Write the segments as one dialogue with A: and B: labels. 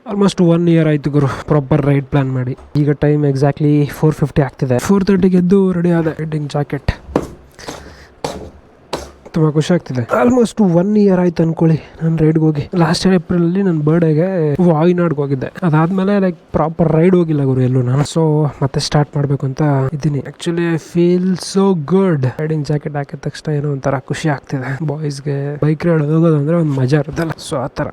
A: Almost 1 year ಆಯಿತು ಗುರು proper ride plan ಮಾಡಿ. ಈಗ ಟೈಮ್ ಎಕ್ಸಾಕ್ಟ್ಲಿ 4:50 ಆಗ್ತಿದೆ. 4:30 ಎದ್ದು ರೆಡಿ ಆದ. ರೈಡಿಂಗ್ ಜಾಕೆಟ್ ತುಂಬ ಖುಷಿ ಆಗ್ತಿದೆ. ಆಲ್ಮೋಸ್ಟ್ 1 ಇಯರ್ ಆಯ್ತು ಅನ್ಕೊಳ್ಳಿ ನಾನು ರೈಡ್ಗೆ ಹೋಗಿ. ಲಾಸ್ಟ್ ಏಪ್ರಿಲಲ್ಲಿ ನನ್ನ ಬರ್ಡೇಗೆ ವಾಯ್ನಾಡ್ಗೆ ಹೋಗಿದ್ದೆ. ಅದಾದ್ಮೇಲೆ ಲೈಕ್ ಪ್ರಾಪರ್ ರೈಡ್ ಹೋಗಿಲ್ಲ ಗುರು ಎಲ್ಲೂ ನಾನು. ಸೊ ಮತ್ತೆ ಸ್ಟಾರ್ಟ್ ಮಾಡಬೇಕು ಅಂತ ಇದ್ದೀನಿ. Actually I feel so good. Riding jacket ಹಾಕಿದ ತಕ್ಷಣ ಏನೋ ಒಂಥರ ಖುಷಿ ಆಗ್ತಿದೆ. ಬಾಯ್ಸ್ಗೆ ಬೈಕ್ ರೈಡ್ ಹೋಗೋದು ಅಂದ್ರೆ ಒಂದು ಮಜಾ ಇರುತ್ತಲ್ಲ, ಸೊ ಆ ಥರ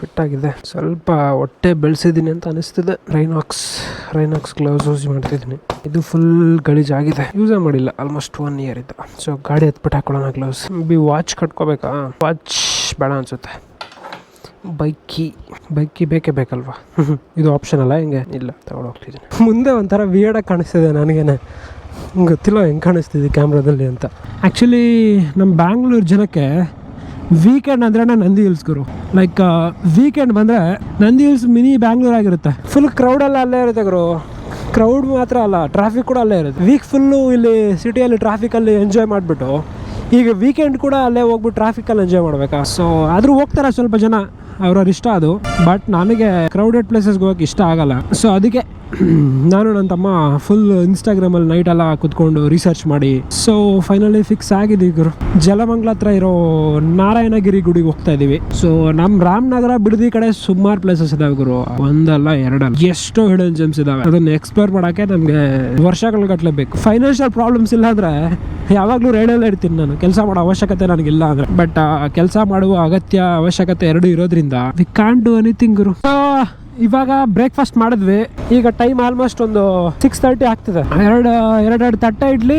A: ಫಿಟ್ ಆಗಿದೆ. ಸ್ವಲ್ಪ ಹೊಟ್ಟೆ ಬೆಳೆಸಿದ್ದೀನಿ ಅಂತ ಅನಿಸ್ತಿದೆ. ರೈನಾಕ್ಸ್ ಗ್ಲೌಸ್ ಯೂಸ್ ಮಾಡ್ತಿದ್ದೀನಿ. ಇದು ಫುಲ್ ಗಲೀಜಾಗಿದೆ, ಯೂಸೇ ಮಾಡಿಲ್ಲ ಆಲ್ಮೋಸ್ಟ್ 1 ಇಯರ್ ಇದ್ದು. ಸೊ ಗಾಡಿ ಎತ್ಬಿಟ್ಟು ಹಾಕೊಳ್ಳೋಣ ಗ್ಲೌಸ್. ವಾಚ್ ಕಟ್ಕೋಬೇಕಾ? ವಾಚ್ ಬೇಡ ಅನ್ಸುತ್ತೆ. ಬೈಕ್ ಕೀ ಬೇಕೇ ಬೇಕಲ್ವಾ? ಇದು ಆಪ್ಷನ್ ಅಲ್ಲ, ಹಿಂಗೆ ಇಲ್ಲ ತಗೊಂಡು ಹೋಗ್ತಿದ್ದೀನಿ. ಮುಂದೆ ಒಂಥರ ವಿಯರ್ಡಾಗಿ ಕಾಣಿಸ್ತಿದೆ ನನಗೇನೆ, ಗೊತ್ತಿಲ್ಲ ಹೆಂಗೆ ಕಾಣಿಸ್ತಿದೆ ಕ್ಯಾಮ್ರಾದಲ್ಲಿ ಅಂತ. ಆ್ಯಕ್ಚುಲಿ ನಮ್ಮ ಬ್ಯಾಂಗ್ಳೂರು ಜನಕ್ಕೆ ವೀಕೆಂಡ್ ಅಂದ್ರೆ ನಂದಿ ಹಿಲ್ಸ್ ಗುರು. ಲೈಕ್ ವೀಕೆಂಡ್ ಬಂದರೆ ನಂದಿ ಹಿಲ್ಸ್ ಮಿನಿ ಬ್ಯಾಂಗ್ಳೂರ್ ಆಗಿರುತ್ತೆ. ಫುಲ್ ಕ್ರೌಡೆಲ್ಲ ಅಲ್ಲೇ ಇರುತ್ತೆ ಗುರು. ಕ್ರೌಡ್ ಮಾತ್ರ ಅಲ್ಲ, ಟ್ರಾಫಿಕ್ ಕೂಡ ಅಲ್ಲೇ ಇರುತ್ತೆ. ವೀಕ್ ಫುಲ್ಲು ಇಲ್ಲಿ ಸಿಟಿಯಲ್ಲಿ ಟ್ರಾಫಿಕಲ್ಲಿ ಎಂಜಾಯ್ ಮಾಡಿಬಿಟ್ಟು ಈಗ ವೀಕೆಂಡ್ ಕೂಡ ಅಲ್ಲೇ ಹೋಗ್ಬಿಟ್ಟು ಟ್ರಾಫಿಕಲ್ಲಿ ಎಂಜಾಯ್ ಮಾಡಬೇಕಾ? ಸೊ ಆದರೂ ಹೋಗ್ತಾರೆ ಸ್ವಲ್ಪ ಜನ, ಅವ್ರವ್ರ ಇಷ್ಟ ಅದು. ಬಟ್ ನನಗೆ ಕ್ರೌಡೆಡ್ ಪ್ಲೇಸಸ್ಗೆ ಹೋಗಕ್ಕೆ ಇಷ್ಟ ಆಗಲ್ಲ. ಸೊ ಅದಕ್ಕೆ ನಾನು ನನ್ನ ತಮ್ಮ ಫುಲ್ ಇನ್ಸ್ಟಾಗ್ರಾಮಲ್ಲಿ ನೈಟ್ ಎಲ್ಲ ಕೂತ್ಕೊಂಡು ರಿಸರ್ಚ್ ಮಾಡಿ ಸೊ ಫೈನಲಿ ಫಿಕ್ಸ್ ಆಗಿದ್ದೀವಿ ಗುರು. ಜಲಮಂಗ್ಲ ಹತ್ರ ಇರೋ ನಾರಾಯಣಗಿರಿ ಗುಡಿಗೆ ಹೋಗ್ತಾ ಇದೀವಿ. ಸೊ ನಮ್ಮ ರಾಮನಗರ ಬಿಡದಿ ಕಡೆ ಸುಮಾರು ಪ್ಲೇಸಸ್ ಇದಾವೆ ಗುರು, ಒಂದಲ್ಲ ಎರಡಲ್ಲ, ಎಷ್ಟೋ ಹಿಡನ್ ಜೆಮ್ಸ್ ಇದಾವೆ. ಅದನ್ನ ಎಕ್ಸ್ಪ್ಲೋರ್ ಮಾಡಕ್ಕೆ ನಮಗೆ ವರ್ಷಗಳ ಗಟ್ಟಲೆ ಬೇಕು. ಫೈನಾನ್ಷಿಯಲ್ ಪ್ರಾಬ್ಲಮ್ಸ್ ಇಲ್ಲ ಅಂದ್ರೆ ಯಾವಾಗಲೂ ರೈಡಲ್ಲೇ ಇರ್ತೀನಿ ನಾನು. ಕೆಲಸ ಮಾಡೋ ಅವಶ್ಯಕತೆ ನನಗಿಲ್ಲ ಅಂದ್ರೆ. ಬಟ್ ಕೆಲಸ ಮಾಡುವ ಅಗತ್ಯ ಅವಶ್ಯಕತೆ ಎರಡು ಇರೋದ್ರಿಂದ ವಿ ಕಾಂಟ್ ಡೂ ಎನಿಥಿಂಗ್ ಗುರು. ಇವಾಗ ಬ್ರೇಕ್ಫಾಸ್ಟ್ ಮಾಡಿದ್ವಿ. ಈಗ ಟೈಮ್ ಆಲ್ಮೋಸ್ಟ್ ಒಂದು 6:30 ಆಗ್ತಿದೆ. ಎರಡು ತಟ್ಟೆ ಇಡ್ಲಿ,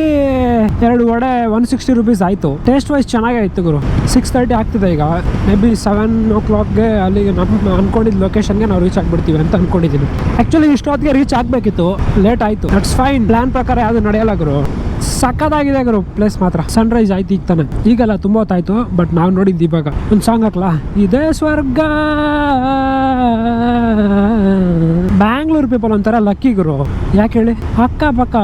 A: 2 ವಡೆ, 160 rupees ಆಯಿತು. ಟೇಸ್ಟ್ ವೈಸ್ ಚೆನ್ನಾಗಾಯ್ತು ಗುರು. 6:30 ಆಗ್ತಿದೆ. ಈಗ ಮೇ ಬಿ 7 o'clock ಅಲ್ಲಿಗೆ ನಮ್ಮ ಅನ್ಕೊಂಡಿದ್ದ ಲೊಕೇಶನ್ಗೆ ನಾವು ರೀಚ್ ಆಗಿಬಿಡ್ತೀವಿ ಅಂತ ಅನ್ಕೊಂಡಿದ್ದೀನಿ. ಆ್ಯಕ್ಚುಲಿ ಇಷ್ಟೊತ್ತಿಗೆ ರೀಚ್ ಆಗಬೇಕಿತ್ತು, ಲೇಟ್ ಆಯಿತು. That's fine. ಪ್ಲಾನ್ ಪ್ರಕಾರ ಯಾವುದು ನಡೆಯಲ್ಲ ಗುರು. ಸಕ್ಕತ್ತಾಗಿದೆ ಗುರು ಪ್ಲೇಸ್ ಮಾತ್ರ. ಸನ್ರೈಸ್ ಆಯ್ತು ಈಗ ತಾನೆ, ಈಗಲ್ಲ ತುಂಬ ಹೊತ್ತಾಯ್ತು. ಬಟ್ ನಾವು ನೋಡಿದ್ದು ಇವಾಗ. ಒಂದು ಸಾಂಗ್ ಹಾಕ್ಲಾ? ಇದೇ ಸ್ವರ್ಗ. ಬ್ಯಾಂಗ್ಳೂರ್ ಪೀಪಲ್ ಒಂಥರ ಲಕ್ಕಿ ಗುರು. ಯಾಕೆ ಹೇಳಿ, ಅಕ್ಕಪಕ್ಕ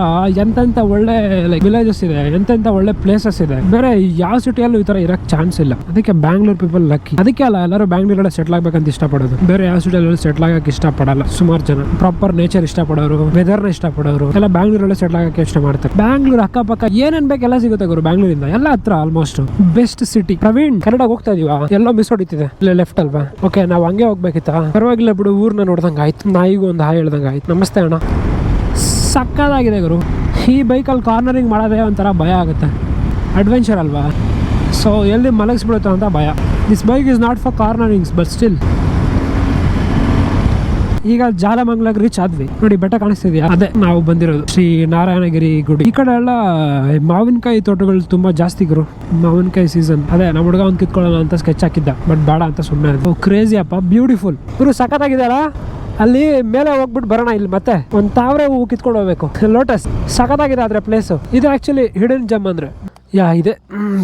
A: ಎಂತೆಂಥ ಒಳ್ಳೆ ಲೈಕ್ ವಿಲೇಜಸ್ ಇದೆ, ಎಂತೆಂಥ ಒಳ್ಳೆ ಪ್ಲೇಸಸ್ ಇದೆ. ಬೇರೆ ಯಾವ ಸಿಟಿಯಲ್ಲೂ ಈ ಥರ ಇರೋಕ್ಕೆ ಚಾನ್ಸ್ ಇಲ್ಲ. ಅದಕ್ಕೆ ಬ್ಯಾಂಗ್ಳೂರ್ ಪೀಪಲ್ ಲಕ್ಕಿ. ಅದಕ್ಕೆ ಅಲ್ಲ ಎಲ್ಲರೂ ಬ್ಯಾಂಗ್ಳೂರಲ್ಲೇ ಸೆಟ್ಲ್ ಆಗ್ಬೇಕಂತ ಇಷ್ಟಪಡೋದು. ಬೇರೆ ಯಾವ ಸಿಟಿಯಲ್ಲಿ ಸೆಟ್ಲ್ ಆಗಕ್ಕೆ ಇಷ್ಟಪಡಲ್ಲ. ಸುಮಾರು ಜನ ಪ್ರಾಪರ್ ನೇಚರ್ ಇಷ್ಟಪಡೋರು, ವೆದರ್ನ ಇಷ್ಟಪಡೋರು ಎಲ್ಲ ಬ್ಯಾಂಗ್ಳೂರಲ್ಲೇ ಸೆಟ್ಲ್ ಆಗಕ್ಕೆ ಇಷ್ಟ ಮಾಡ್ತಾರೆ. ಬ್ಯಾಂಗ್ಳೂರ್ ಅಕ್ಕಪಕ್ಕ ಏನೇನ್ ಬೇಕು ಎಲ್ಲ ಸಿಗುತ್ತೆ ಗುರು. ಬ್ಯಾಂಗ್ಳೂರಿಂದ ಎಲ್ಲ ಹತ್ರ almost best city. Praveen Kannada ಹೋಗ್ತಾ ಇದೀವಾ? ಎಲ್ಲೋ ಮಿಸ್ ಹೊಡಿತಿದೆ. ಇಲ್ಲೇ ಲೆಫ್ಟ್ ಅಲ್ವಾ? ಓಕೆ, ನಾವು ಹಂಗೆ ಹೋಗ್ಬೇಕಿತ್ತಾ? ಪರವಾಗಿಲ್ಲ ಬಿಡು, ಊರ್ನ ನೋಡ್ದಂಗೆ ಆಯ್ತು. ನಾಯಿಗೂ ಒಂದು ಹಾಯ್ ಹೇಳ್ದಂಗೆ ಆಯ್ತು. ನಮಸ್ತೆ ಅಣ್ಣ. ಸಕ್ಕತ್ತಾಗಿದೆ ಗುರು. ಈ ಬೈಕಲ್ಲಿ ಕಾರ್ನರಿಂಗ್ ಮಾಡೋದೇ ಒಂಥರ ಭಯ ಆಗುತ್ತೆ. ಅಡ್ವೆಂಚರ್ ಅಲ್ವಾ? ಸೊ ಎಲ್ಲಿ ಮಲಗಿಸ್ಬಿಡುತ್ತೆ ಅಂತ ಭಯ. This bike is not for cornerings but still. ಈಗ ಜಾಲಮಂಗ್ಲಕ್ಕೆ ರೀಚ್ ಆದ್ವಿ. ನೋಡಿ ಬೆಟ್ಟ ಕಾಣಿಸ್ತಿದ್ಯಾ? ಅದೇ ನಾವು ಬಂದಿರೋದು ಶ್ರೀ ನಾರಾಯಣಗಿರಿ ಗುಡಿ. ಈ ಕಡೆ ಎಲ್ಲ ಮಾವಿನಕಾಯಿ ತೋಟಗಳು ತುಂಬಾ ಜಾಸ್ತಿ ಗುರು. ಮಾವಿನಕಾಯಿ ಸೀಸನ್. ಅದೇ ನಮ್ಮ ಹುಡುಗ ಒಂದು ಕಿತ್ಕೊಳ್ಳೋಣ ಅಂತ ಸ್ಕೆಚ್ ಹಾಕಿದ್ದ, ಬಟ್ ಬೇಡ ಅಂತ ಸುಮ್ಮನೆ. ಕ್ರೇಜಿ ಅಪ್ಪ, ಬ್ಯೂಟಿಫುಲ್ ಗುರು. ಸಖತ್ತಾಗಿದೆಯಲ್ಲ? ಅಲ್ಲಿ ಮೇಲೆ ಹೋಗ್ಬಿಟ್ಟು ಬರೋಣ. ಇಲ್ಲಿ ಮತ್ತೆ ಒಂದು ತಾವರೆ ಹೂವು ಕಿತ್ಕೊಂಡು ಹೋಗ್ಬೇಕು. ಲೋಟಸ್ ಸಖತ್ತಾಗಿದೆ ಆದ್ರೆ ಪ್ಲೇಸು. ಇದು ಆಕ್ಚುಲಿ ಹಿಡನ್ ಜಮ್ ಅಂದ್ರೆ ಇದೆ.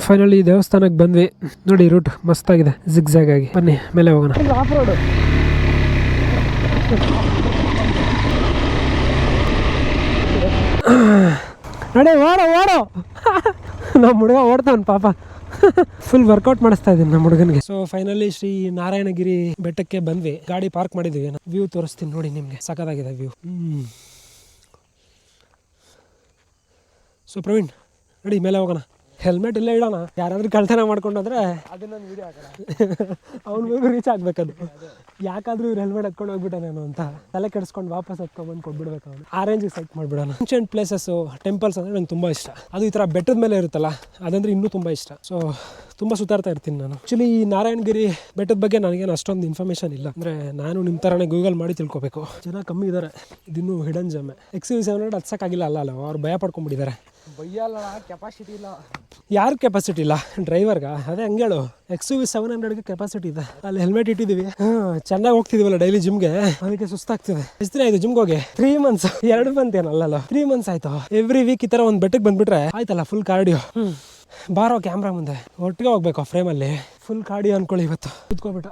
A: ಫೈನಲಿ ದೇವಸ್ಥಾನಕ್ಕೆ ಬಂದ್ವಿ. ನೋಡಿ ರೂಟ್ ಮಸ್ತಾಗಿದೆ, ಜಿಗ್ಜಾಗ್ ಆಗಿ. ಬನ್ನಿ ಮೇಲೆ ಹೋಗೋಣ. ಆಫ್ ರೋಡ್ ನಡೆ, ಓಡೋ. ನಮ್ಮ ಹುಡುಗ ಓಡ್ತಾನ ಪಾಪ. ಫುಲ್ ವರ್ಕೌಟ್ ಮಾಡಿಸ್ತಾ ಇದ್ದೀನಿ ನಮ್ಮ ಹುಡುಗನಿಗೆ. ಸೊ ಫೈನಲಿ ಶ್ರೀ ನಾರಾಯಣಗಿರಿ ಬೆಟ್ಟಕ್ಕೆ ಬಂದ್ವಿ. ಗಾಡಿ ಪಾರ್ಕ್ ಮಾಡಿದ್ವಿ. ವ್ಯೂ ತೋರಿಸ್ತೀನಿ ನೋಡಿ ನಿಮ್ಗೆ. ಸಖತ್ತಾಗಿದೆ ವ್ಯೂ. ಸೊ ಪ್ರವೀಣ್ ನಡಿ ಮೇಲೆ ಹೋಗೋಣ. ಹೆಲ್ಮೆಟ್ ಇಲ್ಲೇ ಇಡೋಣ. ಯಾರಾದ್ರೂ ಕಳ್ತನ ಮಾಡ್ಕೊಂಡೋದ್ರೆ ಅದನ್ನ ವಿಡಿಯೋ ಹಾಕೋಣ. ಅವ್ನಿಗೂ ರೀಚ್ ಆಗ್ಬೇಕದು. ಯಾಕಾದ್ರೂ ಇವ್ರು ಹೆಲ್ಮೆಟ್ ಎತ್ಕೊಂಡು ಹೋಗ್ಬಿಟ್ಟೆ ನಾನು ಅಂತ ತಲೆ ಕೆಡಿಸ್ಕೊಂಡು ವಾಪಸ್ ಎತ್ಕೊಂಡ್ಬಂದು ಕೊಟ್ಬಿಡ್ಬೇಕು ಅವನು. ಆ ರೇಂಜಿಗೆ ಸೈಟ್ ಮಾಡ್ಬಿಡೋಣ. ಏನ್ಷಿಯಂಟ್ ಪ್ಲೇಸಸ್, ಟೆಂಪಲ್ಸ್ ಅಂದ್ರೆ ನಂಗೆ ತುಂಬ ಇಷ್ಟ. ಅದು ಈ ಥರ ಬೆಟ್ಟದ ಮೇಲೆ ಇರುತ್ತಲ್ಲ, ಅದಂದ್ರೆ ಇನ್ನೂ ತುಂಬ ಇಷ್ಟ. ಸೊ ತುಂಬ ಸುತ್ತಾಡ್ತಾ ಇರ್ತೀನಿ ನಾನು. ಆ್ಯಕ್ಚುಲಿ ಈ ನಾರಾಯಣಗಿರಿ ಬೆಟ್ಟದ ಬಗ್ಗೆ ನನಗೇನು ಅಷ್ಟೊಂದು ಇನ್ಫಾರ್ಮೇಷನ್ ಇಲ್ಲ. ಅಂದರೆ ನಾನು ನಿಮ್ಮ ಥರನೇ ಗೂಗಲ್ ಮಾಡಿ ತಿಳ್ಕೊಬೇಕು. ಜನ ಕಮ್ಮಿ ಇದ್ದಾರೆ. ಇದಿನ್ನೂ ಹಿಡನ್ ಜಮ್ಮೆ. XUV700 ಹತ್ಸಕ್ಕಾಗಿಲ್ಲ ಅಲ್ಲ ಅವ್ರು ಭಯ ಪಡ್ಕೊಂಡ್ಬಿಟ್ಟಿದ್ದಾರೆ. ಬೈಯಲ್ಲ, ಕೆಪಾಸಿಟಿ ಇಲ್ಲ. ಯಾರು ಕೆಪಾಸಿಟಿ ಇಲ್ಲ? ಡ್ರೈವರ್ಗ? ಅದೇ ಹಂಗೇಳು. XUV700ಗೆ ಕೆಪಾಸಿಟಿ ಇದೆ. ಅಲ್ಲಿ ಹೆಲ್ಮೆಟ್ ಇಟ್ಟಿದ್ದೀವಿ. ಚೆನ್ನಾಗಿ ಹೋಗ್ತಿದೀವಲ್ಲ ಡೈಲಿ ಜಿಮ್ಗೆ, ಅದಕ್ಕೆ ಸುಸ್ತಾಗ್ತಿದೆ. ಎಷ್ಟು ದಿನ ಆಯ್ತು ಜಿಮ್ಗೆ ಹೋಗಿ? 3 months. 2 month ಏನಲ್ಲ, 3 months ಆಯ್ತು. ಎವ್ರಿ ವೀಕ್ ಈ ತರ ಒಂದು ಬೆಟ್ಟಕ್ಕೆ ಬಂದ್ಬಿಟ್ರೆ ಆಯ್ತಲ್ಲ, ಫುಲ್ ಕಾರ್ಡಿಯೋ. ಬಾರೋ ಕ್ಯಾಮ್ರಾ ಮುಂದೆ ಒಟ್ಟಿಗೆ ಹೋಗ್ಬೇಕು ಫ್ರೇಮಲ್ಲಿ. ಫುಲ್ ಕಾರ್ಡಿಯೋ ಅನ್ಕೊಳ್ಳಿ ಇವತ್ತು. ಕುತ್ಕೋಬಿಟ್ಟ.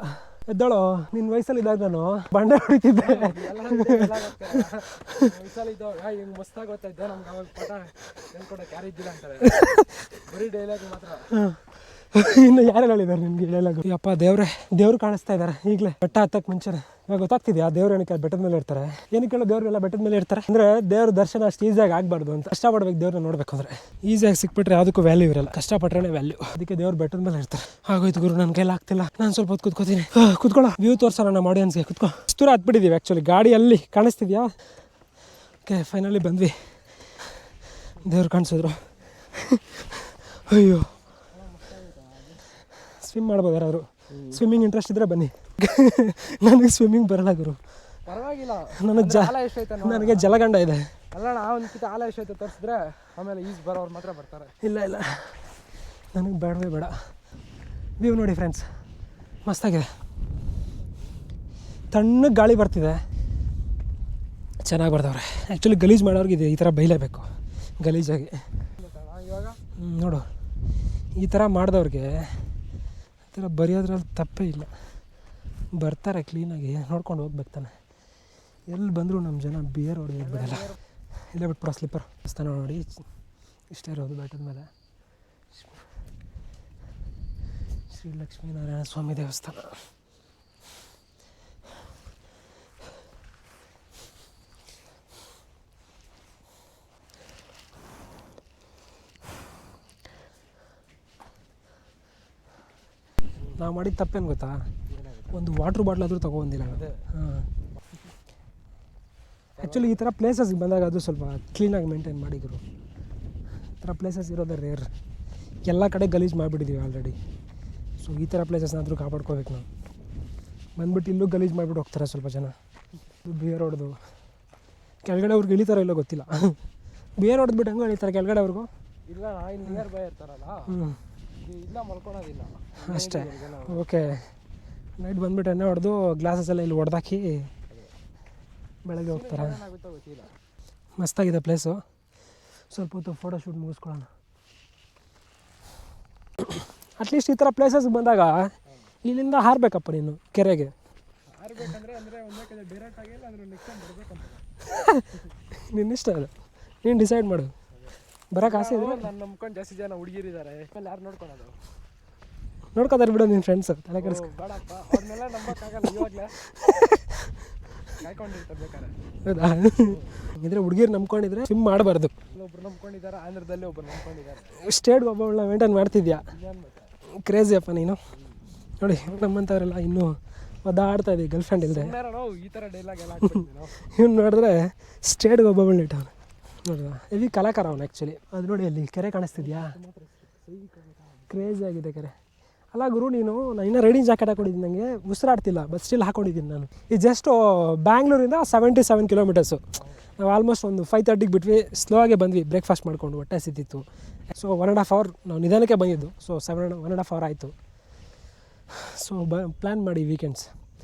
A: ಎದ್ದಳು. ನಿನ್ನ ವಯಸ್ಸಲ್ಲಿ ಇದ್ದಾಗ ನಾನು ಬಂಡೆ ಹೊಡಿತಿದ್ದೆ. ಮಸ್ತಾಗಿ ಗೊತ್ತಾಯ್ತು ನಮ್ಗೆ. ಅವಾಗ ಪಟ ನೆನ್ಕೊಡಕ್ಕೆ ಯಾರಿದ್ದಿಲ್ಲ ಅಂತಾರೆ, ಬರೀ ಡೈಲಾಗ್ ಮಾತ್ರ. ಇನ್ನು ಯಾರೆಲ್ಲ ಹೇಳಿದಾರೆ ನಿನ್ಗೆ ಹೇಳಲ್ಲ ಅಪ್ಪ ದೇವ್ರು ಕಾಣಿಸ್ತಾ ಇದಾರೆ ಈಗಲೇ ಬೆಟ್ಟ ಹತ್ತಕ್ಕೆ ಮುಂಚೆನೆ. ಇವಾಗ ಗೊತ್ತಾಗ್ತಿದ್ಯಾ ದೇವ್ರು ಏನಕ್ಕೆ ಬೆಟ್ಟದ ಮೇಲೆ ಇರ್ತಾರೆ, ಏನಕ್ಕೆ ಹೇಳೋ ದೇವ್ರೆಲ್ಲ ಬೆಟ್ಟದ ಮೇಲೆ ಇರ್ತಾರೆ ಅಂದರೆ ದೇವ್ರ ದರ್ಶನ ಅಷ್ಟು ಈಸಿಯಾಗಿ ಆಗಬಾರ್ದು ಅಂತ. ಕಷ್ಟಪಡ್ಬೇಕು ದೇವ್ರನ್ನ ನೋಡ್ಬೇಕು ಅಂದರೆ. ಈಸಿಯಾಗಿ ಸಿಕ್ಬಿಟ್ರೆ ಯಾವುದಕ್ಕೂ ವ್ಯಾಲ್ಯೂ ಇರಲ್ಲ, ಕಷ್ಟಪಟ್ರೆ ವ್ಯಾಲ್ಯೂ. ಅದಕ್ಕೆ ದೇವ್ರು ಬೆಟ್ಟದ ಮೇಲೆ ಇರ್ತಾರೆ. ಆಗೋಯ್ತು ಗುರು, ನನ್ನ ಕೈಲಿ ಆಗ್ತಿಲ್ಲ, ನಾನು ಸ್ವಲ್ಪ ಹೊತ್ತು ಕುತ್ಕೋತೀನಿ. ಕುತ್ಕೊಳ್ಳೋ, ವ್ಯೂ ತೋರ್ಸೋಣ ನಮ್ಮ ಆಡಿಯನ್ಸ್ಗೆ. ಕುತ್ಕೋ. ದೂರ ಹತ್ಬಿಟ್ಟಿದ್ದೀವಿ ಆ್ಯಕ್ಚುಲಿ, ಗಾಡಿ ಅಲ್ಲಿ ಕಾಣಿಸ್ತಿದ್ಯಾ? ಓಕೆ, ಫೈನಲಿ ಬಂದ್ವಿ. ದೇವ್ರು ಕಾಣಿಸಿದ್ರು. ಅಯ್ಯೋ, ಸ್ವಿಮ್ ಮಾಡ್ಬೋದು ಯಾರಾದ್ರು? ಸ್ವಿಮ್ಮಿಂಗ್ ಇಂಟ್ರೆಸ್ಟ್ ಇದ್ದರೆ ಬನ್ನಿ. ನನಗೆ ಸ್ವಿಮ್ಮಿಂಗ್ ಬರಲ್ಲ ಗುರು.
B: ಪರವಾಗಿಲ್ಲ,
A: ನನಗೆ ಜಲಗಂಡ ಇದೆ.
B: ಅಲ್ಲ, ಒಂದು ಆಲ ಎಷ್ಟೈತೆ ತರಿಸಿದ್ರೆ ಆಮೇಲೆ ಈಜ್ ಬರೋರು ಮಾತ್ರ ಬರ್ತಾರೆ.
A: ಇಲ್ಲ, ನನಗೆ ಬೇಡವೇ ಬೇಡ. ವ್ಯೂ ನೋಡಿ ಫ್ರೆಂಡ್ಸ್, ಮಸ್ತಾಗಿದೆ. ತಣ್ಣಗೆ ಗಾಳಿ ಬರ್ತಿದೆ, ಚೆನ್ನಾಗಿ ಬರ್ತಾವ್ರೆ. ಆ್ಯಕ್ಚುಲಿ ಗಲೀಜು ಮಾಡೋರ್ಗಿದೆ ಈ ಥರ ಬೈಲೇಬೇಕು ಗಲೀಜಾಗಿ.
B: ಇವಾಗ
A: ನೋಡು, ಈ ಥರ ಮಾಡಿದವ್ರಿಗೆ ಈ ಥರ ಬರೆಯೋದ್ರಲ್ಲಿ ತಪ್ಪೇ ಇಲ್ಲ. ಬರ್ತಾರೆ ಕ್ಲೀನಾಗಿ ನೋಡ್ಕೊಂಡು ಹೋಗ್ಬೇಕು ತಾನೆ. ಎಲ್ಲಿ ಬಂದರೂ ನಮ್ಮ ಜನ ಬಿಯರ್ ಹೊಡೆಯೋದು ಬಿಡಲ್ಲ. ಇಲ್ಲೇ ಬಿಟ್ಬಿಡೋ ಸ್ಲಿಪ್ಪರ್. ದೇವಸ್ಥಾನ ನೋಡಿ ಇಷ್ಟೇ ಇರೋದು ಬೆಟ್ಟದ ಮೇಲೆ. ಶ್ರೀ ಲಕ್ಷ್ಮೀನಾರಾಯಣ ಸ್ವಾಮಿ ದೇವಸ್ಥಾನ. ನಾವು ಮಾಡಿದ ತಪ್ಪೇನು ಗೊತ್ತಾ, ಒಂದು ವಾಟ್ರ್ ಬಾಟ್ಲ್ ಆದರೂ ತೊಗೊಬಂದಿಲ್ಲ. ಹಾಂ, ಆ್ಯಕ್ಚುಲಿ ಈ ಥರ ಪ್ಲೇಸಸ್ಗೆ ಬಂದಾಗ ಅದು ಸ್ವಲ್ಪ ಕ್ಲೀನಾಗಿ ಮೇಂಟೈನ್ ಮಾಡಿದ್ರು. ಈ ಥರ ಪ್ಲೇಸಸ್ ಇರೋದೇ ರೇರ್. ಎಲ್ಲ ಕಡೆ ಗಲೀಜು ಮಾಡಿಬಿಟ್ಟಿದ್ದೀವಿ ಆಲ್ರೆಡಿ. ಸೊ ಈ ಥರ ಪ್ಲೇಸಸ್ನಾದರೂ ಕಾಪಾಡ್ಕೋಬೇಕು ನಾವು. ಬಂದ್ಬಿಟ್ಟು ಇಲ್ಲೂ ಗಲೀಜು ಮಾಡಿಬಿಟ್ಟು ಹೋಗ್ತಾರೆ ಸ್ವಲ್ಪ ಜನ. ಬಿಯರ್ ಹೊಡೆದು ಕೆಳಗಡೆ ಅವ್ರಿಗೆ ಇಳಿತಾರೋ ಇಲ್ಲೋ ಗೊತ್ತಿಲ್ಲ. ಬಿಯರ್ ಹೊಡೆದ್ಬಿಟ್ಟು ಹೆಂಗೋ ಇಳಿತಾರೆ ಕೆಳಗಡೆ ಅವ್ರಿಗೂ.
B: ಇಲ್ಲ, ಇಲ್ಲಿ ನಿಯರ್ ಬೈ ಇರ್ತಾರಲ್ಲ, ಇಲ್ಲ ಮಲ್ಕೊಳೋದಿಲ್ಲ
A: ಅಷ್ಟೇ. ಓಕೆ, ನೈಟ್ ಬಂದುಬಿಟ್ಟು ಎಣ್ಣೆ ಹೊಡೆದು ಗ್ಲಾಸಸ್ ಎಲ್ಲ ಇಲ್ಲಿ ಹೊಡೆದಾಕಿ ಬೆಳಗ್ಗೆ ಹೋಗ್ತಾರೆ. ಮಸ್ತಾಗಿದೆ ಪ್ಲೇಸು. ಸ್ವಲ್ಪ ಹೊತ್ತು ಫೋಟೋ ಶೂಟ್ ಮುಗಿಸ್ಕೊಳ್ಳೋಣ. ಅಟ್ಲೀಸ್ಟ್ ಈ ಥರ ಪ್ಲೇಸಸ್ಗೆ ಬಂದಾಗ ಇಲ್ಲಿಂದ ಹಾರಬೇಕಪ್ಪ ನೀನು ಕೆರೆಗೆ. ನಿನ್ನಿಷ್ಟ ಅದು, ನೀನು ಡಿಸೈಡ್ ಮಾಡು. ಬರೋಕೆ ಆಸೆ ಇದೆ.
B: ನಾನು ನಂಬ್ಕೊಂಡು ಜಾಸ್ತಿ ಜನ ಹುಡುಗಿರಿದ್ದಾರೆ, ಯಾರು ನೋಡ್ಕೊಳೋದು?
A: ನೋಡ್ಕೋತಾರೆ ಬಿಡು ನಿನ್ನ ಫ್ರೆಂಡ್ಸ್. ತಲೆ ಕೆಡಿಸ್ಕೊ
B: ಬೇಡಪ್ಪ, ಅವ್ರನ್ನೆಲ್ಲ ನಂಬಕ್ಕಾಗಲ್ಲ. ಇವಾಗಲೇ ಕಾಯ್ಕೊಂಡಿರ್ತಾರೆ ಬೇಕಾದ್ರೆ.
A: ಹೌದಾ? ಇದ್ರೆ ಹುಡುಗಿರು ನಂಬ್ಕೊಂಡಿದ್ರೆ ಸ್ವಿಮ್ ಮಾಡಬಾರ್ದು.
B: ಒಬ್ರು ನಂಬ್ಕೊಂಡಿದ್ದಾರೆ, ಆಂಧ್ರದಲ್ಲಿ ಒಬ್ರು ನಂಬ್ಕೊಂಡಿದ್ದಾರೆ.
A: ಸ್ಟೇಟ್ ಒಬ್ಬಳನ್ನ ಮೇಂಟೈನ್ ಮಾಡ್ತಿದ್ಯಾ? ಕ್ರೇಜಿ ಅಪ್ಪ ನೀನು. ನೋಡಿ, ನಮ್ಮಂಥವ್ರೆಲ್ಲ ಇನ್ನೂ ಒದ್ದಾಡ್ತಾ ಇದ್ದೀವಿ ಗರ್ಲ್ ಫ್ರೆಂಡ್ ಇಲ್ಲದೆ.
B: ಈ ಥರ ಡೈಲಾಗ್ ಎಲ್ಲ
A: ಇವ್ನು ನೋಡಿದ್ರೆ ಸ್ಟೇಟ್ಗೆ ಒಬ್ಬೊಬ್ಬಳನ್ನ ಇಟ್ಟವನು. ನೋಡಿದ ಹೆವಿ ಕಲಾಕಾರ ಅವನು ಆ್ಯಕ್ಚುಲಿ. ಅದು ನೋಡಿ, ಅಲ್ಲಿ ಕೆರೆ ಕಾಣಿಸ್ತಿದ್ಯಾ? ಕ್ರೇಜಿ ಆಗಿದೆ ಕೆರೆ. ಅಲ್ಲ ಗುರು, ನೀನು ನಾನು ಇನ್ನೂ ರೈಡಿಂಗ್ ಜಾಕೆಟ್ ಹಾಕೊಂಡಿದ್ದೀನಿ, ನನಗೆ ಉಸಿರಾಡ್ತಿಲ್ಲ, ಬಟ್ ಸ್ಟಿಲ್ ಹಾಕೊಂಡಿದ್ದೀನಿ ನಾನು. ಇದು ಜಸ್ಟು ಬ್ಯಾಂಗ್ಳೂರಿಂದ 77 ಕಿಲೋಮೀಟರ್ಸು. ನಾವು ಆಲ್ಮೋಸ್ಟ್ ಒಂದು 5:30ಗೆ ಬಿಟ್ವಿ. ಸ್ಲೋ ಆಗೇ ಬಂದ್ವಿ, ಬ್ರೇಕ್ಫಾಸ್ಟ್ ಮಾಡ್ಕೊಂಡು, ಹೊಟ್ಟೆ ಸಿದ್ದಿತ್ತು. ಸೊ 1.5 hour ನಾವು ನಿಧಾನಕ್ಕೆ ಬಂದಿದ್ದು. ಸೊ 1.5 hour ಆಯಿತು. ಸೊ ಪ್ಲ್ಯಾನ್ ಮಾಡಿ ವೀಕೆಂಡ್ಸ್.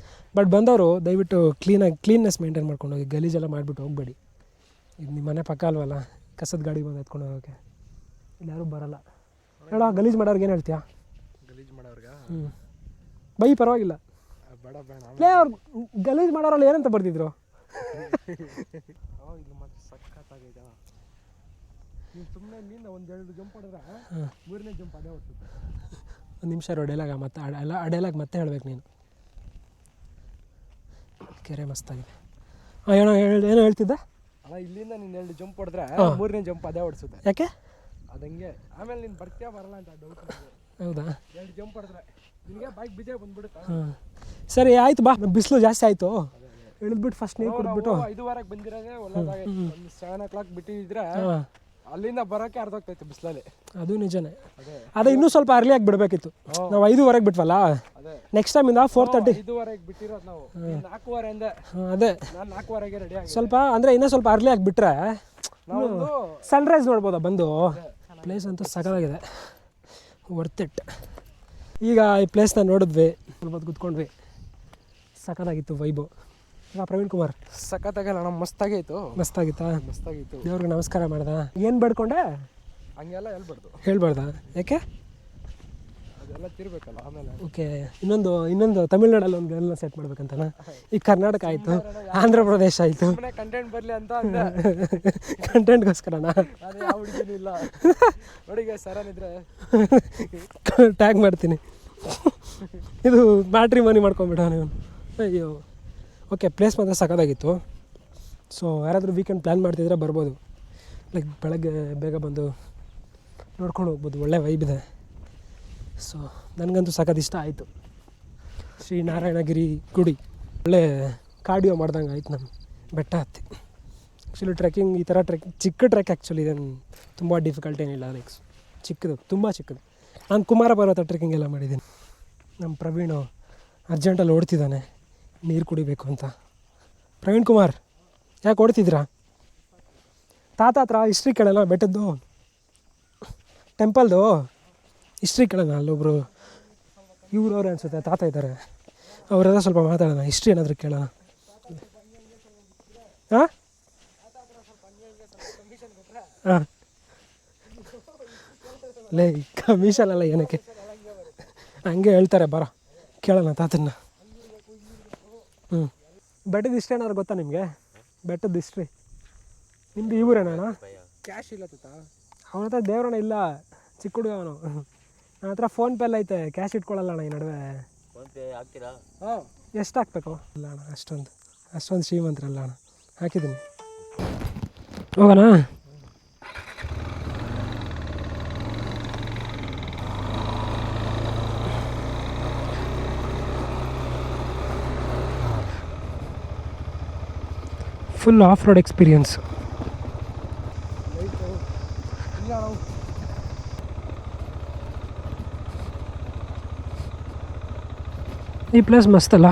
A: ಬಟ್ ಬಂದವರು ದಯವಿಟ್ಟು ಕ್ಲೀನ್ನೆಸ್ ಮೇಂಟೈನ್ ಮಾಡ್ಕೊಂಡು ಹೋಗಿ, ಗಲೀಜೆಲ್ಲ ಮಾಡಿಬಿಟ್ಟು ಹೋಗಬೇಡಿ. ಇದು ನಿಮ್ಮ ಮನೆ ಪಕ್ಕ ಅಲ್ವಲ್ಲ, ಕಸದ ಗಾಡಿ ಬಂದು ಎತ್ಕೊಂಡು ಹೋಗೋಕ್ಕೆ. ಇಲ್ಲಿ ಯಾರೂ ಬರೋಲ್ಲ. ಹೇಳೋ, ಗಲೀಜು ಮಾಡೋರ್ಗೆ ಏನು ಹೇಳ್ತೀಯಾ?
B: ಗಲೀಜು ಮಾಡೋರ್ಗ
A: ಬೈ, ಪರವಾಗಿಲ್ಲ.
B: ಬೇಡ
A: ಲೇ, ಅವ್ರು ಗಲೀಜು ಮಾಡೋರಲ್ಲಿ ಏನಂತ ಬರ್ತಿದ್ರು?
B: ಇದು ಮತ್ತೆ ಸಖತ್ತಾಗೈತೆ. ನೀವು ಸುಮ್ಮನೆ ಇಲ್ಲಿಂದ 1-2 ಜಂಪ್ ಮಾಡಿದ್ರೆ 3ನೇ ಜಂಪ್ ಅದೇ ಹೊಡ್ಸುತ್ತೆ.
A: ಒಂದು ನಿಮಿಷ ಡೈಲಾಗ ಮತ್ತೆ ಡೈಲಾಗ್ ಮತ್ತೆ ಹೇಳ್ಬೇಕು ನೀನು. ಕೆರೆ ಮಸ್ತಾಗಿದೆ. ಏನೋ ಹೇಳ್ತಿದ್ದೆ
B: ಅಲ್ಲ, ಇಲ್ಲಿಂದ ನೀನು 2 ಜಂಪ್ ಹೊಡೆದ್ರೆ 3ನೇ ಜಂಪ್ ಅದೇ ಹೊಡ್ಸುತ್ತೆ.
A: ಯಾಕೆ?
B: ಅದಂಗೆ. ಆಮೇಲೆ ನೀನು ಬರ್ತೀಯಾ ಬರಲ್ಲ ಅಂತ ಡೌಟ್.
A: ಹೌದಾ?
B: 2 ಜಂಪ್ ಹೊಡೆದ್ರೆ ನಿನಗೆ ಬೈಕ್ ಬಿಜೆ ಬಂದ್ಬಿಡುತ್ತಾ?
A: ಸರಿ ಆಯ್ತು, ಬಾ. ಬಿಸಿಲು ಜಾಸ್ತಿ ಆಯಿತು, ಇಳಿದ್ಬಿಟ್ಟು ಫಸ್ಟ್ ನೀರು ಕುಡಿದ್ಬಿಟ್ಟು
B: 5:15ಕ್ಕೆ ಬಂದಿರೋದೇ ಒಳ್ಳೆದಾಗೈತೆ. ಒಂದು 7 o'clock ಬಿಟ್ಟಿದ್ರೆ ಅಲ್ಲಿಂದ ಬರೋಕ್ಕೆ ಅರ್ಧೋಗ್ತೈತೆ ಬಿಸಿಲಲ್ಲಿ.
A: ಅದು ನಿಜನೇ. ಅದೇ ಇನ್ನೂ ಸ್ವಲ್ಪ ಅರ್ಲಿಯಾಗಿ ಬಿಡಬೇಕಿತ್ತು. ನಾವು 5:15ಕ್ಕೆ ಬಿಟ್ವಲ್ಲ, ನೆಕ್ಸ್ಟ್ ಟೈಮ್ ಇಂದ 4:30.
B: 5:15ಕ್ಕೆ ಬಿಟ್ಟಿರೋದು ನಾವು. 4:15
A: ಅದೇ
B: ನಾನು 4:15ಗೆ ರೆಡಿ ಆಗಿ
A: ಸ್ವಲ್ಪ ಅಂದರೆ ಇನ್ನೂ ಸ್ವಲ್ಪ ಅರ್ಲಿಯಾಗಿ ಬಿಟ್ಟರೆ ಸನ್ರೈಸ್ ನೋಡ್ಬೋದಾ ಬಂದು. ಪ್ಲೇಸ್ ಅಂತೂ ಸಖತ್ತಾಗಿದೆ, ವರ್ತ್ ಇಟ್. ಈಗ ಈ ಪ್ಲೇಸ್ನ ನೋಡಿದ್ವಿ, ಸ್ವಲ್ಪ ಹೊತ್ತು ಕೂತ್ಕೊಂಡ್ವಿ, ಸಖತ್ತಾಗಿತ್ತು ವೈಬು. ಪ್ರವೀಣ್ ಕುಮಾರ್
B: ಸಖತ್ತಾಗಲ್ಲ ನಮ್ಮ ಮಸ್ತಾಗಿತ್ತು.
A: ಮಸ್ತಾಗಿತ್ತಾ?
B: ಮಸ್ತಾಗಿತ್ತು.
A: ದೇವ್ರಿಗೆ ನಮಸ್ಕಾರ ಮಾಡ್ದ. ಏನು ಬೇಡ್ಕೊಂಡೆ?
B: ಹಂಗೆಲ್ಲ ಹೇಳ್ಬಾರ್ದು.
A: ಹೇಳ್ಬಾರ್ದ? ಯಾಕೆ?
B: ಅದು ಎಲ್ಲ ತಿರ್ಬೇಕಲ್ಲ ಆಮೇಲೆ.
A: ಓಕೆ, ಇನ್ನೊಂದು ತಮಿಳ್ನಾಡಲ್ಲಿ ಒಂದು ಎಲ್ಲ ಸೆಟ್ ಮಾಡ್ಬೇಕಂತನಾ? ಈಗ ಕರ್ನಾಟಕ ಆಯಿತು, ಆಂಧ್ರ ಪ್ರದೇಶ ಆಯಿತು.
B: ಕಂಟೆಂಟ್ ಬರಲಿ ಅಂತ
A: ಕಂಟೆಂಟ್ಗೋಸ್ಕರನಾ?
B: ಅದೇ ಯಾವ ಹುಡುಗಿನೂ ಇಲ್ಲ ಹುಡುಗ ಸರನಿದ್ರೆ
A: ಟ್ಯಾಗ್ ಮಾಡ್ತೀನಿ. ಇದು ಮ್ಯಾಟ್ರಿಮೋನಿ ಮಾಡ್ಕೊಂಬಿಡ ನೀವು. ಅಯ್ಯೋ, ಓಕೆ, ಪ್ಲೇಸ್ ಮಾತ್ರ ಸಖತ್ತಾಗಿತ್ತು. ಸೊ ಯಾರಾದರೂ ವೀಕೆಂಡ್ ಪ್ಲ್ಯಾನ್ ಮಾಡ್ತಿದ್ರೆ ಬರ್ಬೋದು. ಲೈಕ್ ಬೆಳಗ್ಗೆ ಬೇಗ ಬಂದು ನೋಡ್ಕೊಂಡು ಹೋಗ್ಬೋದು, ಒಳ್ಳೆ ವೈಬ್ ಇದೆ. ಸೊ ನನಗಂತೂ ಸಖತ್ ಇಷ್ಟ ಆಯಿತು. ಶ್ರೀ ನಾರಾಯಣಗಿರಿ ಗುಡಿ ಒಳ್ಳೆ ಕಾರ್ಡಿಯೋ ಮಾಡ್ದಂಗೆ ಆಯ್ತು. ನಮ್ಮ ಬೆಟ್ಟ ಹತ್ತಿ ಆ್ಯಕ್ಚುಲಿ ಟ್ರೆಕ್ಕಿಂಗ್, ಈ ಥರ ಚಿಕ್ಕ ಟ್ರೆಕ್ ಆ್ಯಕ್ಚುಲಿ ಇದೇನು ತುಂಬ ಡಿಫಿಕಲ್ಟ್ ಏನಿಲ್ಲ. ಲೈಕ್ ಚಿಕ್ಕದು, ತುಂಬ ಚಿಕ್ಕದು. ನಾನು ಕುಮಾರ ಪರ್ವತ ಟ್ರೆಕ್ಕಿಂಗ್ ಎಲ್ಲ ಮಾಡಿದ್ದೀನಿ. ನಮ್ಮ ಪ್ರವೀಣು ಅರ್ಜೆಂಟಲ್ಲಿ ಓಡ್ತಿದ್ದಾನೆ ನೀರು ಕುಡಿಬೇಕು ಅಂತ. ಪ್ರವೀಣ್ ಕುಮಾರ್, ಯಾಕೆ ಓಡ್ತಿದ್ದೀರಾ? ತಾತ ಹತ್ರ ಹಿಸ್ಟ್ರಿ ಕೇಳೋಣ, ಬೆಟ್ಟದ್ದು ಟೆಂಪಲ್ದು ಹಿಸ್ಟ್ರಿ ಕೇಳೋಣ. ಅಲ್ಲೊಬ್ಬರು ಇವ್ರವ್ರೆ ಅನಿಸುತ್ತೆ, ತಾತ ಇದ್ದಾರೆ, ಅವರೆಲ್ಲ ಸ್ವಲ್ಪ ಮಾತಾಡೋಣ, ಹಿಸ್ಟ್ರಿ ಏನಾದರೂ ಕೇಳೋಣ. ಹಾಂ ಹಾಂ, ಲೇ ಕಮಿಷನ್ ಅಲ್ಲ ಏನಕ್ಕೆ, ಹಂಗೆ ಹೇಳ್ತಾರೆ, ಬರೋ ಕೇಳೋಣ ತಾತನ್ನ. ಬೆಟ್ಟದ ಹಿಸ್ಟ್ರಿ ಏನಾದ್ರು ಗೊತ್ತಾ ನಿಮಗೆ? ಬೆಟ್ಟದ ಹಿಸ್ಟ್ರಿ ನಿಮ್ಮದು ಈ ಊರೇನಣ್ಣ?
B: ಕ್ಯಾಶ್ ಇಲ್ಲ ತಾತ.
A: ಅವನ ಹತ್ರ ದೇವ್ರಣ್ಣ ಇಲ್ಲ, ಚಿಕ್ಕ ಹುಡುಗ ಅವನು. ನನ್ನ ಹತ್ರ ಫೋನ್ಪೇ ಎಲ್ಲ ಐತೆ, ಕ್ಯಾಶ್ ಇಟ್ಕೊಳ್ಳಲ್ಲ ಅಣ್ಣ ಈ ನಡುವೆ.
B: ಹಾಂ,
A: ಎಷ್ಟು ಹಾಕ್ಬೇಕು? ಇಲ್ಲ ಅಣ್ಣ, ಅಷ್ಟೊಂದು ಶ್ರೀಮಂತರಲ್ಲ ಅಣ್ಣ. ಹಾಕಿದ್ದೀನಿ, ಹೋಗೋಣ. Full of road experience. ಈ ಪ್ಲೇಸ್ ಮಸ್ತ್ ಅಲ್ಲ?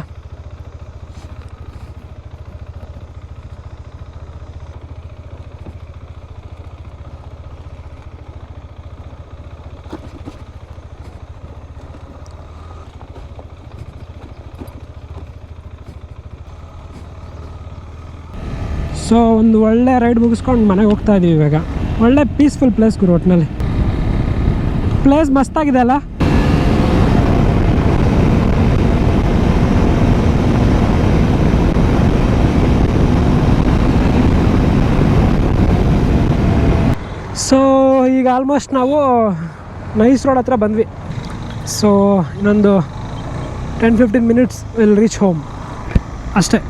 A: ಸೊ ಒಂದು ಒಳ್ಳೆ ರೈಡ್ ಮುಗಿಸ್ಕೊಂಡು ಮನೆಗೆ ಹೋಗ್ತಾ ಇದ್ದೀವಿ ಇವಾಗ. ಒಳ್ಳೆ ಪೀಸ್ಫುಲ್ ಪ್ಲೇಸ್ ಗುರು, ಒಟ್ಟಿನಲ್ಲಿ ಪ್ಲೇಸ್ ಮಸ್ತಾಗಿದೆ ಅಲ್ಲ? ಸೊ ಈಗ ಆಲ್ಮೋಸ್ಟ್ ನಾವು ನೈಸ್ ರೋಡ್ ಹತ್ರ ಬಂದ್ವಿ. ಸೊ ಇನ್ನೊಂದು 10-15 ಮಿನಿಟ್ಸ್ ವಿಲ್ ರೀಚ್ ಹೋಮ್ ಅಷ್ಟೇ.